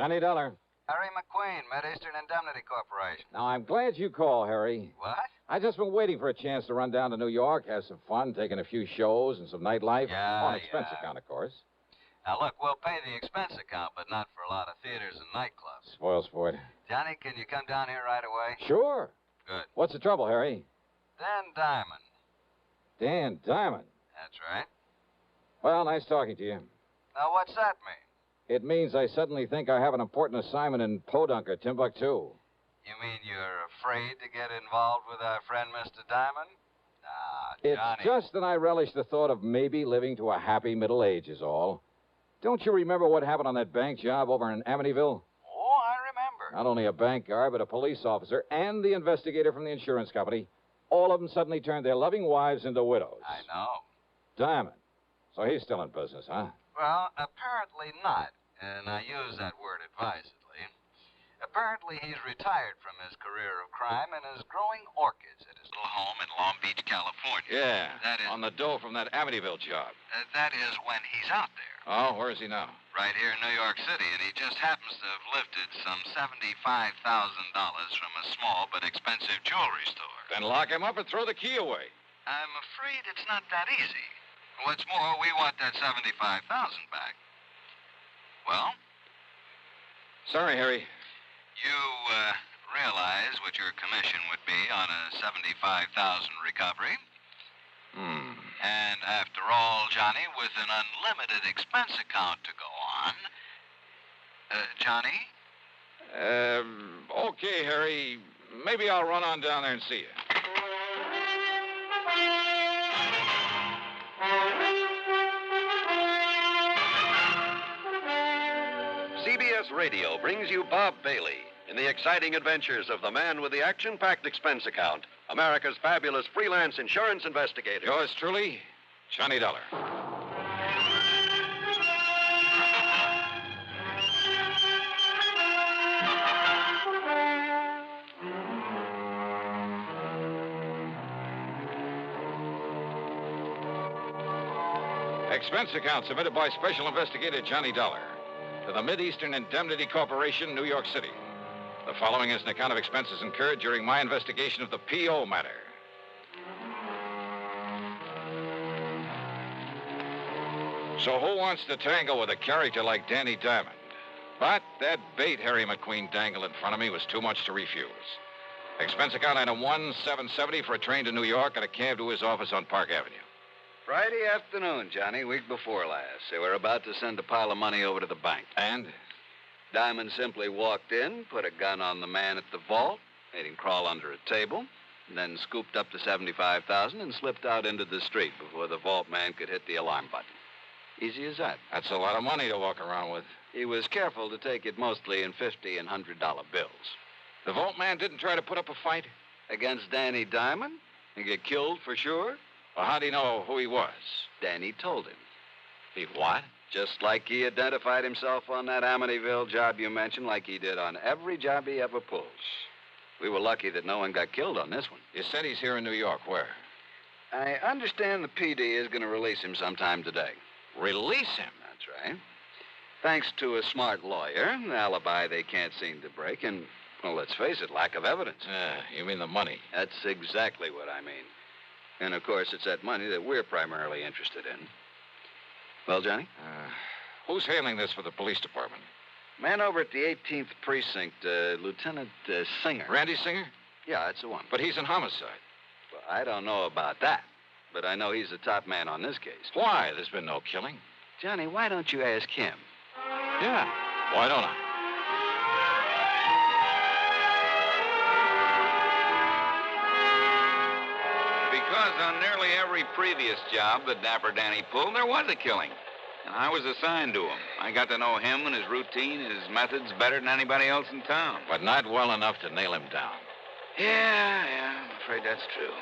Johnny Dollar. Harry McQueen, Mid-Eastern Indemnity Corporation. Now, I'm glad you called, Harry. What? I've just been waiting for a chance to run down to New York, have some fun, taking a few shows and some nightlife. On expense account, of course. Now, look, we'll pay the expense account, but not for a lot of theaters and nightclubs. Spoil sport. Johnny, can you come down here right away? Sure. Good. What's the trouble, Harry? Dan Diamond. Dan Diamond? That's right. Well, nice talking to you. Now, what's that mean? It means I suddenly think I have an important assignment in Podunk or Timbuktu. You mean you're afraid to get involved with our friend Mr. Diamond? Nah, Johnny. It's just that I relish the thought of maybe living to a happy middle age is all. Don't you remember what happened on that bank job over in Amityville? Oh, I remember. Not only a bank guard, but a police officer and the investigator from the insurance company. All of them suddenly turned their loving wives into widows. I know. Diamond. So he's still in business, huh? Well, apparently not. And I use that word advisedly. Apparently he's retired from his career of crime and is growing orchids at his little home in Long Beach, California. Yeah, That is... on the dough from that Amityville job. That is when he's out there. Oh, where is he now? Right here in New York City, and he just happens to have lifted some $75,000 from a small but expensive jewelry store. Then lock him up and throw the key away. I'm afraid it's not that easy. What's more, we want that $75,000 back. Well? Sorry, Harry. You realize what your commission would be on a $75,000 recovery? And after all, Johnny, with an unlimited expense account to go on... Johnny? Okay, Harry. Maybe I'll run on down there and see you. CBS Radio brings you Bob Bailey in the exciting adventures of the man with the action-packed expense account, America's fabulous freelance insurance investigator. Yours truly, Johnny Dollar. Expense account submitted by Special Investigator Johnny Dollar to the Mid-Eastern Indemnity Corporation, New York City. The following is an account of expenses incurred during my investigation of the P.O. matter. So who wants to tangle with a character like Danny Diamond? But that bait Harry McQueen dangled in front of me was too much to refuse. Expense account item 1770 for a train to New York and a cab to his office on Park Avenue. Friday afternoon, Johnny, week before last. They were about to send a pile of money over to the bank. And? Diamond simply walked in, put a gun on the man at the vault, made him crawl under a table, and then scooped up the $75,000 and slipped out into the street before the vault man could hit the alarm button. Easy as that. That's a lot of money to walk around with. He was careful to take it mostly in $50 and $100 bills. The vault man didn't try to put up a fight? Against Danny Diamond? And get killed for sure? Well, how'd he know who he was? Danny told him. He what? Just like he identified himself on that Amityville job you mentioned, like he did on every job he ever pulled. We were lucky that no one got killed on this one. You said he's here in New York. Where? I understand the PD is going to release him sometime today. Release him? That's right. Thanks to a smart lawyer, an alibi they can't seem to break, and, well, let's face it, lack of evidence. You mean the money? That's exactly what I mean. And, of course, it's that money that we're primarily interested in. Well, Johnny? Who's handling this for the police department? Man over at the 18th Precinct, Lieutenant Singer. Randy Singer? Yeah, that's the one. But he's in homicide. Well, I don't know about that, but I know he's the top man on this case. Why? There's been no killing. Johnny, why don't you ask him? Yeah. Why don't I? Because on nearly every previous job that Dapper Danny pulled, there was a killing. And I was assigned to him. I got to know him and his routine, his methods better than anybody else in town. But not well enough to nail him down. Yeah, I'm afraid that's true.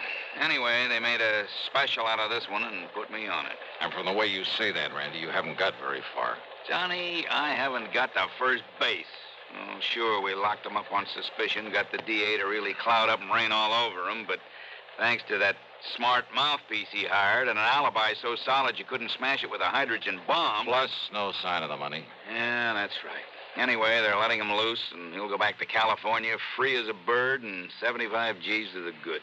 Anyway, they made a special out of this one and put me on it. And from the way you say that, Randy, you haven't got very far. Johnny, I haven't got to first base. Oh, sure, we locked him up on suspicion, got the DA to really cloud up and rain all over him, but thanks to that smart mouthpiece he hired and an alibi so solid you couldn't smash it with a hydrogen bomb. Plus, no sign of the money. Yeah, that's right. Anyway, they're letting him loose, and he'll go back to California free as a bird and 75 G's to the good.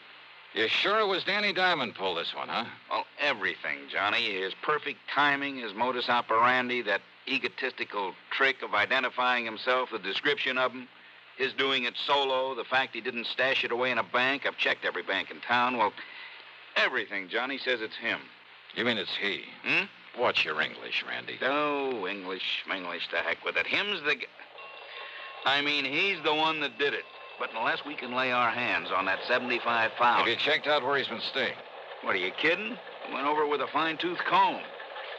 You sure it was Danny Diamond pulled this one, huh? Well, everything, Johnny. His perfect timing, his modus operandi, that egotistical trick of identifying himself, the description of him, his doing it solo, the fact he didn't stash it away in a bank. I've checked every bank in town. Well, everything, Johnny, says it's him. You mean it's he? Hmm? What's your English, Randy? Oh, English, to heck with it. Him's the... I mean, he's the one that did it. But unless we can lay our hands on that 75,000... Have you checked out where he's been staying? What, are you kidding? I went over with a fine-tooth comb.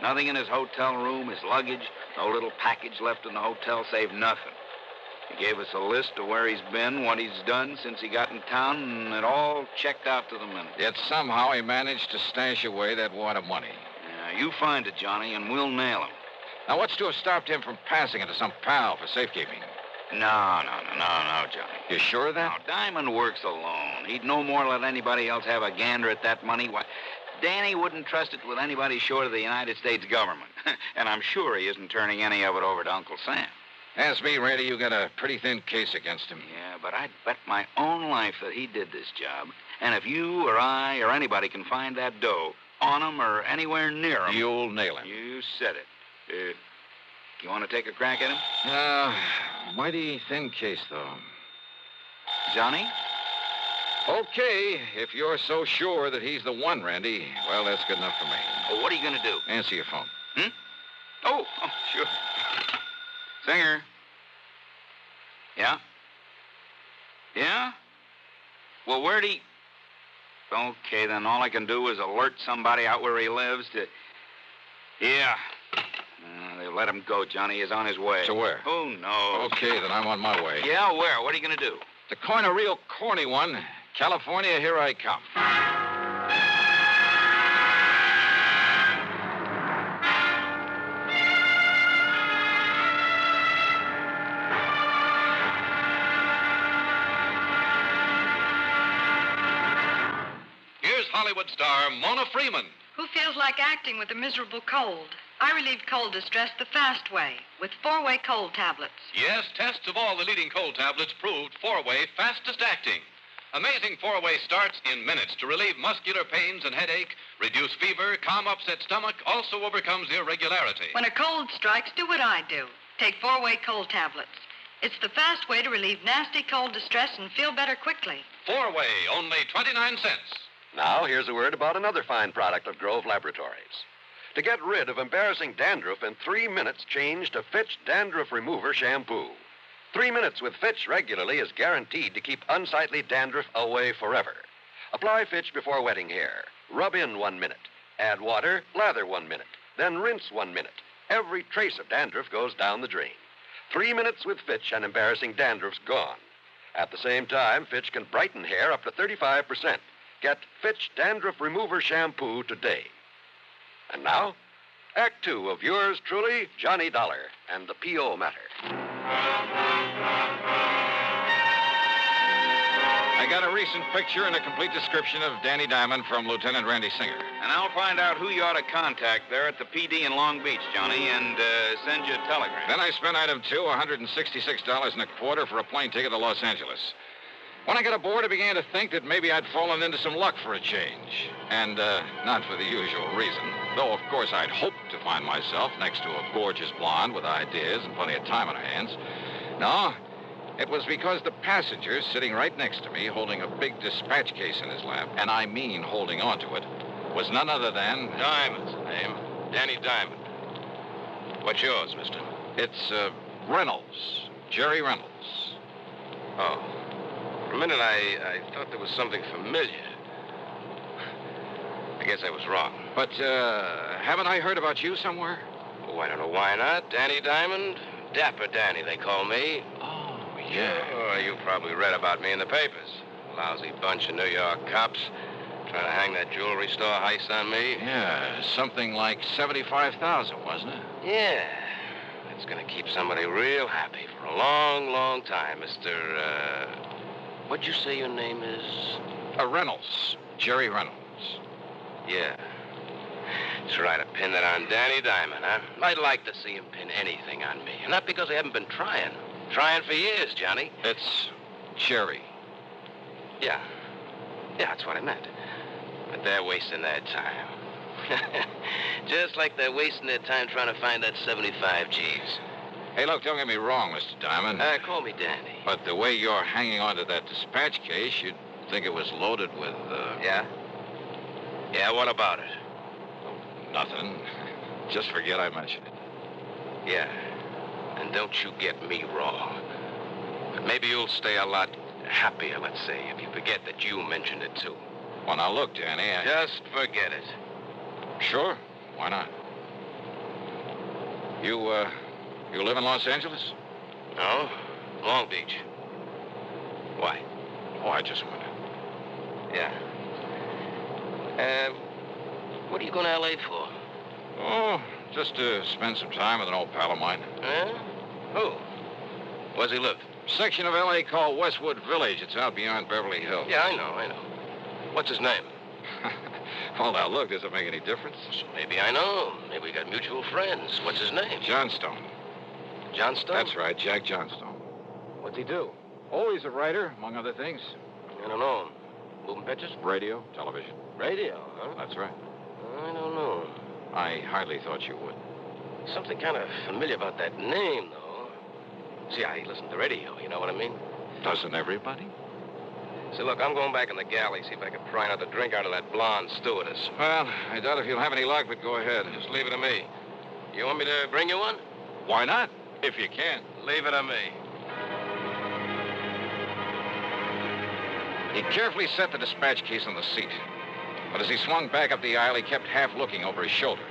Nothing in his hotel room, his luggage, no little package left in the hotel, save nothing. He gave us a list of where he's been, what he's done since he got in town, and it all checked out to the minute. Yet somehow he managed to stash away that wad of money. Yeah, you find it, Johnny, and we'll nail him. Now, what's to have stopped him from passing it to some pal for safekeeping? No, Johnny. You sure of that? No, Diamond works alone. He'd no more let anybody else have a gander at that money. Why, Danny wouldn't trust it with anybody short of the United States government. And I'm sure he isn't turning any of it over to Uncle Sam. Ask me, Randy, you got a pretty thin case against him. Yeah, but I'd bet my own life that he did this job. And if you or I or anybody can find that dough on him or anywhere near him... You'll nail him. You said it. You want to take a crack at him? Mighty thin case, though. Johnny? Okay, if you're so sure that he's the one, Randy, well, that's good enough for me. Oh, what are you going to do? Answer your phone. Oh, sure. Singer. Yeah? Yeah? Well, where'd he... Okay, then all I can do is alert somebody out where he lives to... Yeah. They let him go, Johnny. He's on his way. To where? Who knows? Okay, then I'm on my way. Yeah, where? What are you going to do? To coin a real corny one, California, here I come. Here's Hollywood star Mona Freeman. Who feels like acting with a miserable cold? I relieve cold distress the fast way with 4-way cold tablets. Yes, tests of all the leading cold tablets proved 4-way fastest acting. Amazing 4-way starts in minutes to relieve muscular pains and headache, reduce fever, calm upset stomach, also overcomes irregularity. When a cold strikes, do what I do. Take 4-way cold tablets. It's the fast way to relieve nasty cold distress and feel better quickly. 4-way, only 29 cents. Now, here's a word about another fine product of Grove Laboratories. To get rid of embarrassing dandruff in 3 minutes, change to Fitch Dandruff Remover Shampoo. 3 minutes with Fitch regularly is guaranteed to keep unsightly dandruff away forever. Apply Fitch before wetting hair. Rub in 1 minute. Add water, lather 1 minute. Then rinse 1 minute. Every trace of dandruff goes down the drain. 3 minutes with Fitch and embarrassing dandruff's gone. At the same time, Fitch can brighten hair up to 35%. Get Fitch Dandruff Remover Shampoo today. And now, Act 2 of yours truly, Johnny Dollar, and the P.O. matter. I got a recent picture and a complete description of Danny Diamond from Lieutenant Randy Singer. And I'll find out who you ought to contact there at the PD in Long Beach, Johnny, and send you a telegram. Then I spent item 2, $166.25 for a plane ticket to Los Angeles. When I got aboard, I began to think that maybe I'd fallen into some luck for a change. And not for the usual reason. Though, of course, I'd hoped to find myself next to a gorgeous blonde with ideas and plenty of time on her hands. No, it was because the passenger sitting right next to me, holding a big dispatch case in his lap, and I mean holding on to it, was none other than... Diamond's the name. Danny Diamond. What's yours, mister? It's Reynolds. Jerry Reynolds. Oh. For a minute, I thought there was something familiar. I guess I was wrong. But, haven't I heard about you somewhere? Oh, I don't know why not. Danny Diamond? Dapper Danny, they call me. Oh, yeah. Oh, you probably read about me in the papers. Lousy bunch of New York cops trying to hang that jewelry store heist on me. Yeah, something like 75,000, wasn't it? Yeah. It's going to keep somebody real happy for a long, long time, Mr. What'd you say your name is? Reynolds. Jerry Reynolds. Yeah. Try to pin that on Danny Diamond, huh? I'd like to see him pin anything on me. And not because I haven't been trying. Trying for years, Johnny. It's Cherry. Yeah. Yeah, that's what I meant. But they're wasting their time. Just like they're wasting their time trying to find that 75 G's. Hey, look, don't get me wrong, Mr. Diamond. Call me Danny. But the way you're hanging on to that dispatch case, you'd think it was loaded with, Yeah? Yeah, what about it? Nothing. Just forget I mentioned it. Yeah. And don't you get me wrong. But maybe you'll stay a lot happier, let's say, if you forget that you mentioned it, too. Well, now, look, Danny, Just forget it. Sure. Why not? You live in Los Angeles? No? Long Beach. Why? Oh, I just wondered. Yeah. What are you going to L.A. for? Oh, just to spend some time with an old pal of mine. Huh? Who? Where's he live? Section of L.A. called Westwood Village. It's out beyond Beverly Hills. Yeah, I know. What's his name? Well, now, look, does it make any difference? So maybe I know. Maybe we got mutual friends. What's his name? Johnstone. Johnstone? That's right, Jack Johnstone. What's he do? Oh, he's a writer, among other things. I don't know him. Moving pictures? Radio, television. Radio, huh? That's right. I don't know. I hardly thought you would. Something kind of familiar about that name, though. See, I listen to radio, you know what I mean? Doesn't everybody? See, look, I'm going back in the galley, see if I can pry another drink out of that blonde stewardess. Well, I doubt if you'll have any luck, but go ahead. Just leave it to me. You want me to bring you one? Why not? If you can. Leave it to me. He carefully set the dispatch case on the seat. But as he swung back up the aisle, he kept half looking over his shoulder.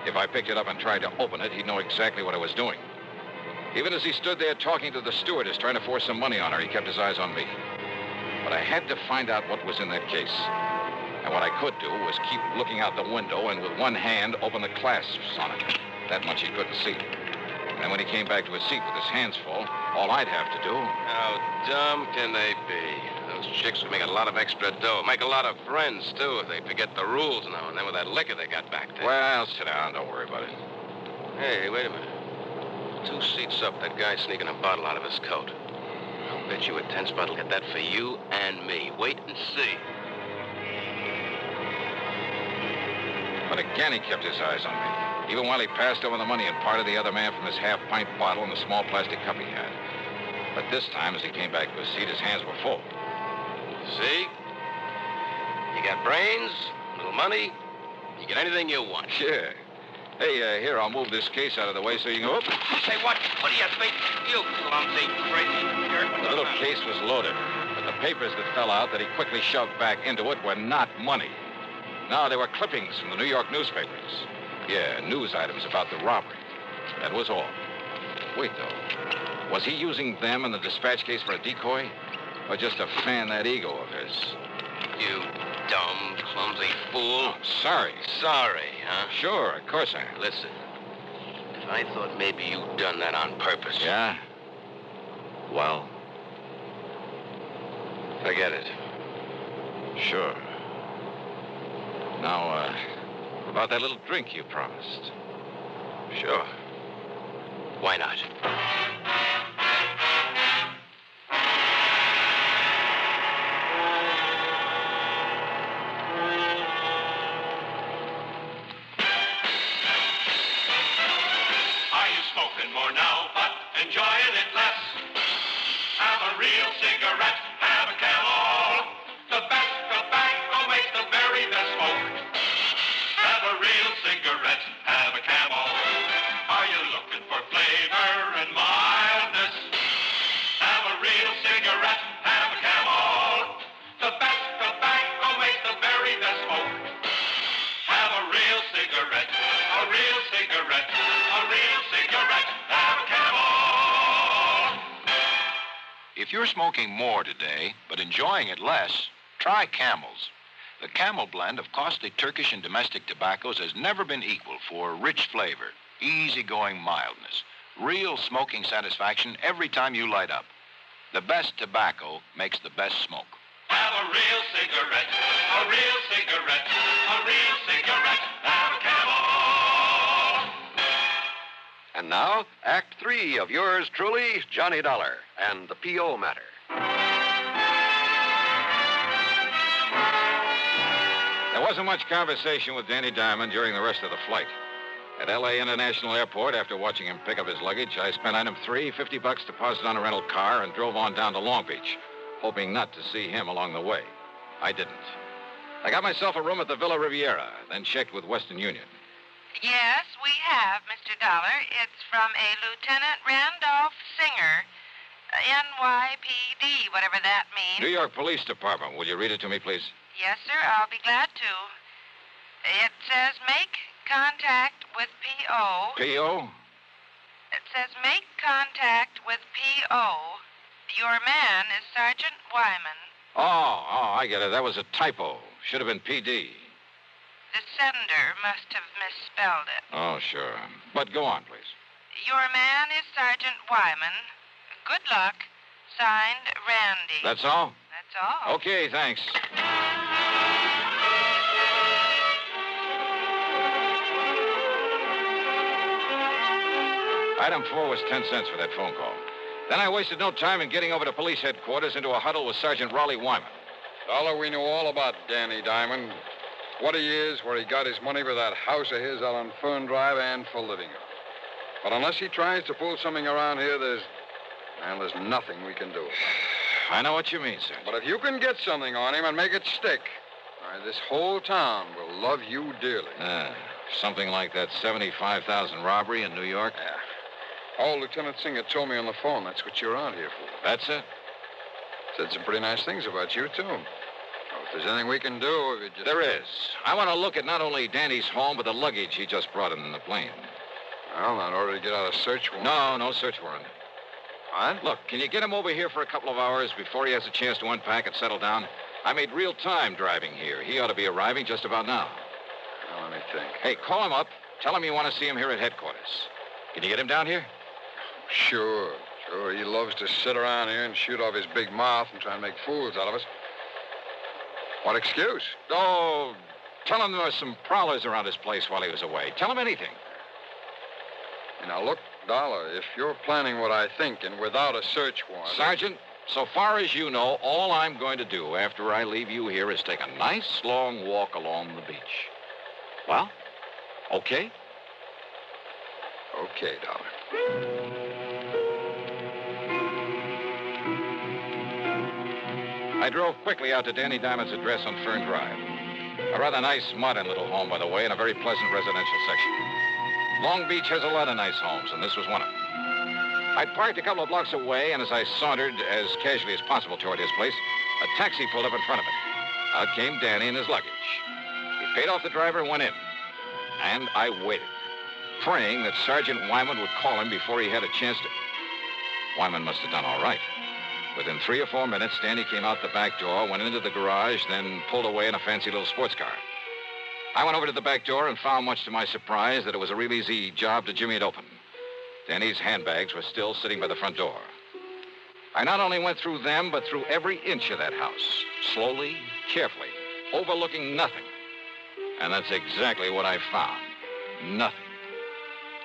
If I picked it up and tried to open it, he'd know exactly what I was doing. Even as he stood there talking to the stewardess, trying to force some money on her, he kept his eyes on me. But I had to find out what was in that case. And what I could do was keep looking out the window and with one hand open the clasps on it. That much he couldn't see. And then when he came back to his seat with his hands full, all I'd have to do... How dumb can they be? Those chicks would make a lot of extra dough. Make a lot of friends, too, if they forget the rules now and then with that liquor they got back there. Well, sit down. Don't worry about it. Hey, wait a minute. 2 seats up, that guy sneaking a bottle out of his coat. I'll bet you a 10 spot will get that for you and me. Wait and see. But again, he kept his eyes on me, even while he passed over the money and parted the other man from his half-pint bottle and the small plastic cup he had. But this time, as he came back to his seat, his hands were full. See? You got brains, little money, you get anything you want. Yeah. Hey, here, I'll move this case out of the way so you can go. Say, what do you think? You clumsy, crazy jerk. The little case was loaded, but the papers that fell out that he quickly shoved back into it were not money. No, they were clippings from the New York newspapers. Yeah, news items about the robbery. That was all. Wait, though. Was he using them in the dispatch case for a decoy? Or just to fan that ego of his? You dumb, clumsy fool. Oh, sorry. Sorry, huh? Sure, of course I am. Listen, if I thought maybe you'd done that on purpose... Yeah? Well? Forget it. Sure. Now, about that little drink you promised. Sure. Why not? Are you smoking more now, but enjoying it less? Have a real cigarette, have a Camel. The best tobacco makes the very best smoke. Have a real cigarette, have a Camel. Are you looking for flavor and mildness? Have a real cigarette, have a Camel. The best tobacco makes the very best smoke. Have a real cigarette, a real cigarette, a real cigarette, have a Camel. If you're smoking more today, but enjoying it less, try Camels. The Camel blend of costly Turkish and domestic tobaccos has never been equal for rich flavor, easygoing mildness, real smoking satisfaction every time you light up. The best tobacco makes the best smoke. Have a real cigarette, a real cigarette, a real cigarette, have a Camel. And now, Act 3 of yours truly, Johnny Dollar, and the P.O. matter. There wasn't much conversation with Danny Diamond during the rest of the flight. At L.A. International Airport, after watching him pick up his luggage, I spent item 3, $50 deposit on a rental car, and drove on down to Long Beach, hoping not to see him along the way. I didn't. I got myself a room at the Villa Riviera, then checked with Western Union. Yes, we have, Mr. Dollar. It's from a Lieutenant Randolph Singer, NYPD, whatever that means. New York Police Department. Will you read it to me, please? Yes, sir, I'll be glad to. It says make contact with P.O. P.O.? It says make contact with P.O. Your man is Sergeant Wyman. Oh, I get it. That was a typo. Should have been P.D. The sender must have misspelled it. Oh, sure. But go on, please. Your man is Sergeant Wyman. Good luck. Signed, Randy. That's all? That's all. Okay, thanks. Item 4 was 10 cents for that phone call. Then I wasted no time in getting over to police headquarters into a huddle with Sergeant Raleigh Wyman. Dollar, we know all about Danny Diamond. What he is, where he got his money for that house of his out on Fern Drive, and for living it. But unless he tries to pull something around here, there's nothing we can do. I know what you mean, Sergeant. But if you can get something on him and make it stick, this whole town will love you dearly. Something like that 75,000 robbery in New York? Yeah. Oh, Lieutenant Singer told me on the phone that's what you're out here for. That's it? Said some pretty nice things about you, too. Well, if there's anything we can do, if you just... There is. I want to look at not only Danny's home, but the luggage he just brought in the plane. Well, in order to get out a search warrant. No search warrant. What? Look, can you get him over here for a couple of hours before he has a chance to unpack and settle down? I made real time driving here. He ought to be arriving just about now. Well, let me think. Hey, call him up. Tell him you want to see him here at headquarters. Can you get him down here? Sure. He loves to sit around here and shoot off his big mouth and try and make fools out of us. What excuse? Oh, tell him there were some prowlers around his place while he was away. Tell him anything. Now, look, Dollar, if you're planning what I think and without a search warrant... Sergeant, so far as you know, all I'm going to do after I leave you here is take a nice long walk along the beach. Well, okay? Okay, Dollar. I drove quickly out to Danny Diamond's address on Fern Drive. A rather nice modern little home, by the way, in a very pleasant residential section. Long Beach has a lot of nice homes, and this was one of them. I'd parked a couple of blocks away, and as I sauntered as casually as possible toward his place, a taxi pulled up in front of it. Out came Danny and his luggage. He paid off the driver and went in. And I waited, praying that Sergeant Wyman would call him before he had a chance to... Wyman must have done all right. Within 3 or 4 minutes, Danny came out the back door, went into the garage, then pulled away in a fancy little sports car. I went over to the back door and found, much to my surprise, that it was a real easy job to jimmy it open. Danny's handbags were still sitting by the front door. I not only went through them, but through every inch of that house, slowly, carefully, overlooking nothing. And that's exactly what I found. Nothing.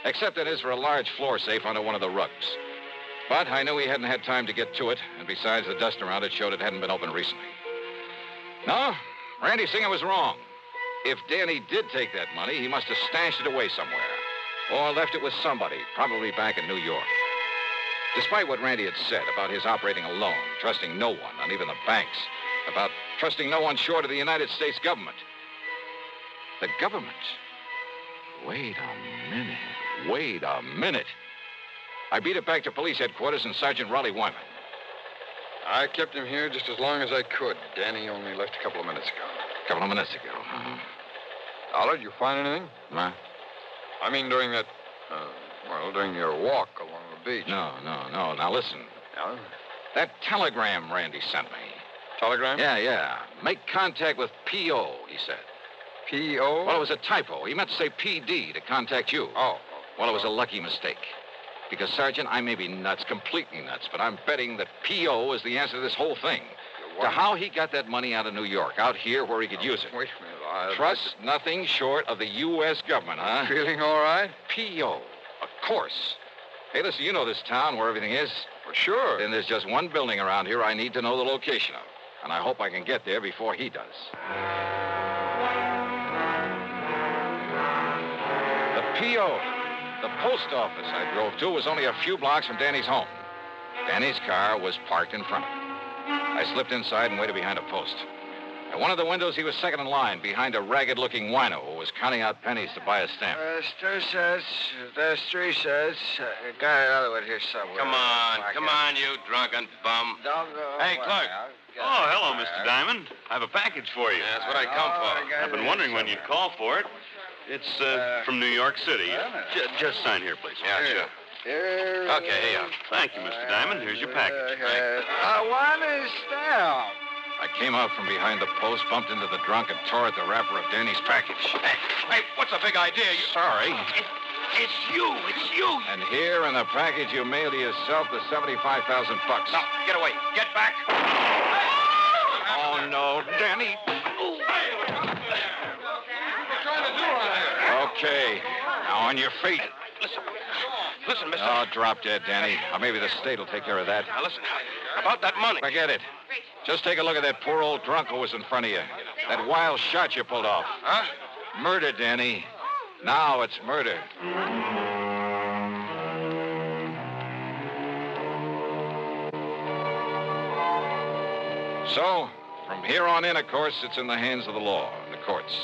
Except that is for a large floor safe under one of the rugs. But I knew he hadn't had time to get to it, and besides, the dust around it showed it hadn't been opened recently. No, Randy Singer was wrong. If Danny did take that money, he must have stashed it away somewhere. Or left it with somebody, probably back in New York. Despite what Randy had said about his operating alone, trusting no one, not even the banks, about trusting no one short of the United States government. The government? Wait a minute. I beat it back to police headquarters and Sergeant Raleigh Wyman. I kept him here just as long as I could. Danny only left a couple of minutes ago. A couple of minutes ago, huh? Dollar, did you find anything? Huh? I mean, during that, during your walk along the beach. No. Now, listen. Yeah? That telegram Randy sent me. Telegram? Yeah. Make contact with P.O., he said. P.O.? Well, it was a typo. He meant to say P.D. to contact you. Oh. Well, it was a lucky mistake. Because, Sergeant, I may be nuts, completely nuts, but I'm betting that P.O. is the answer to this whole thing. To how he got that money out of New York, out here where he could use it. Wait a minute. Trust nothing short of the U.S. government, huh? Feeling all right? P.O. Of course. Hey, listen, you know this town where everything is. For sure. Then there's just one building around here I need to know the location of. And I hope I can get there before he does. The P.O., the post office I drove to, was only a few blocks from Danny's home. Danny's car was parked in front of it. I slipped inside and waited behind a post. At one of the windows, he was second in line behind a ragged-looking wino who was counting out pennies to buy a stamp. There's 3 cents. Got another one here somewhere. Come on, you drunken bum. Hey, Clark. Oh, hello, Mr. Diamond. I have a package for you. That's what I come for. I've been wondering when you'd call for it. It's from New York City. Just sign here, please. Yeah, sure. Okay, here you are. Thank you, Mr. Diamond. Here's your package. I want a stamp. I came out from behind the post, bumped into the drunk, and tore at the wrapper of Danny's package. Hey, what's the big idea? Sorry. It's you. And here in the package, you mail to yourself the $75,000. No, get away. Get back. Oh, no, Danny. Okay. Now on your feet. Listen, mister. Oh, drop dead, Danny. Or maybe the state will take care of that. Now, listen. About that money. Forget it. Just take a look at that poor old drunk who was in front of you. That wild shot you pulled off. Huh? Murder, Danny. Now it's murder. So, from here on in, of course, it's in the hands of the law, the courts.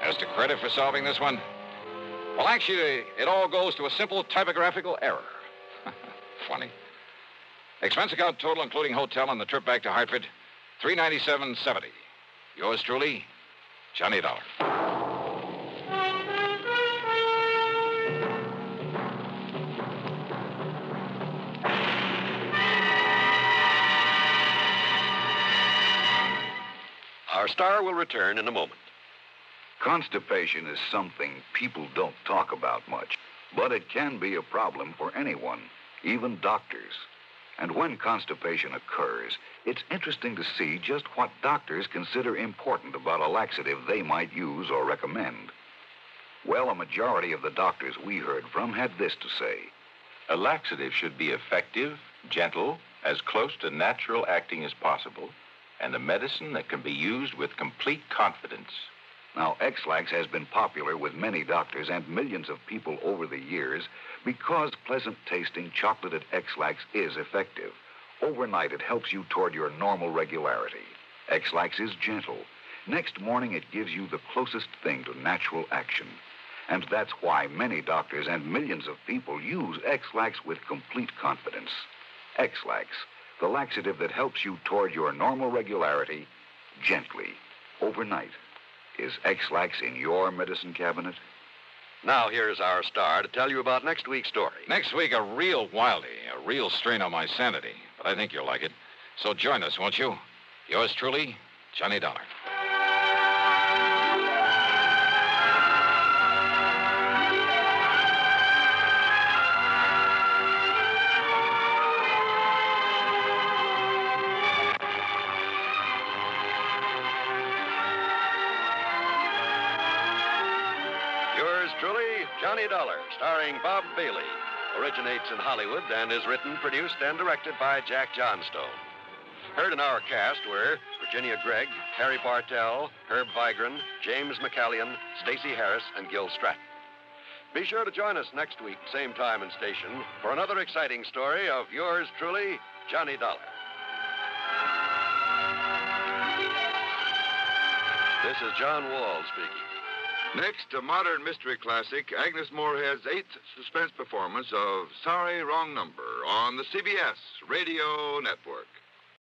As to credit for solving this one, well, actually, it all goes to a simple typographical error. Funny. Expense account total, including hotel and the trip back to Hartford, $397.70. Yours truly, Johnny Dollar. Our star will return in a moment. Constipation is something people don't talk about much, but it can be a problem for anyone, even doctors. And when constipation occurs, it's interesting to see just what doctors consider important about a laxative they might use or recommend. Well, a majority of the doctors we heard from had this to say. A laxative should be effective, gentle, as close to natural acting as possible, and a medicine that can be used with complete confidence. Now, X-Lax has been popular with many doctors and millions of people over the years because pleasant-tasting chocolated X-Lax is effective. Overnight, it helps you toward your normal regularity. X-Lax is gentle. Next morning, it gives you the closest thing to natural action. And that's why many doctors and millions of people use X-Lax with complete confidence. X-Lax, the laxative that helps you toward your normal regularity gently, overnight. Is X-Lax in your medicine cabinet? Now, here's our star to tell you about next week's story. Next week, a real wildie, a real strain on my sanity. But I think you'll like it. So join us, won't you? Yours truly, Johnny Dollar. Truly, Johnny Dollar, starring Bob Bailey, originates in Hollywood and is written, produced, and directed by Jack Johnstone. Heard in our cast were Virginia Gregg, Harry Bartell, Herb Vigran, James McCallion, Stacey Harris, and Gil Stratton. Be sure to join us next week, same time and station, for another exciting story of yours truly, Johnny Dollar. This is John Wall speaking. Next, a modern mystery classic, Agnes Moorehead's 8th suspense performance of Sorry, Wrong Number on the CBS Radio Network.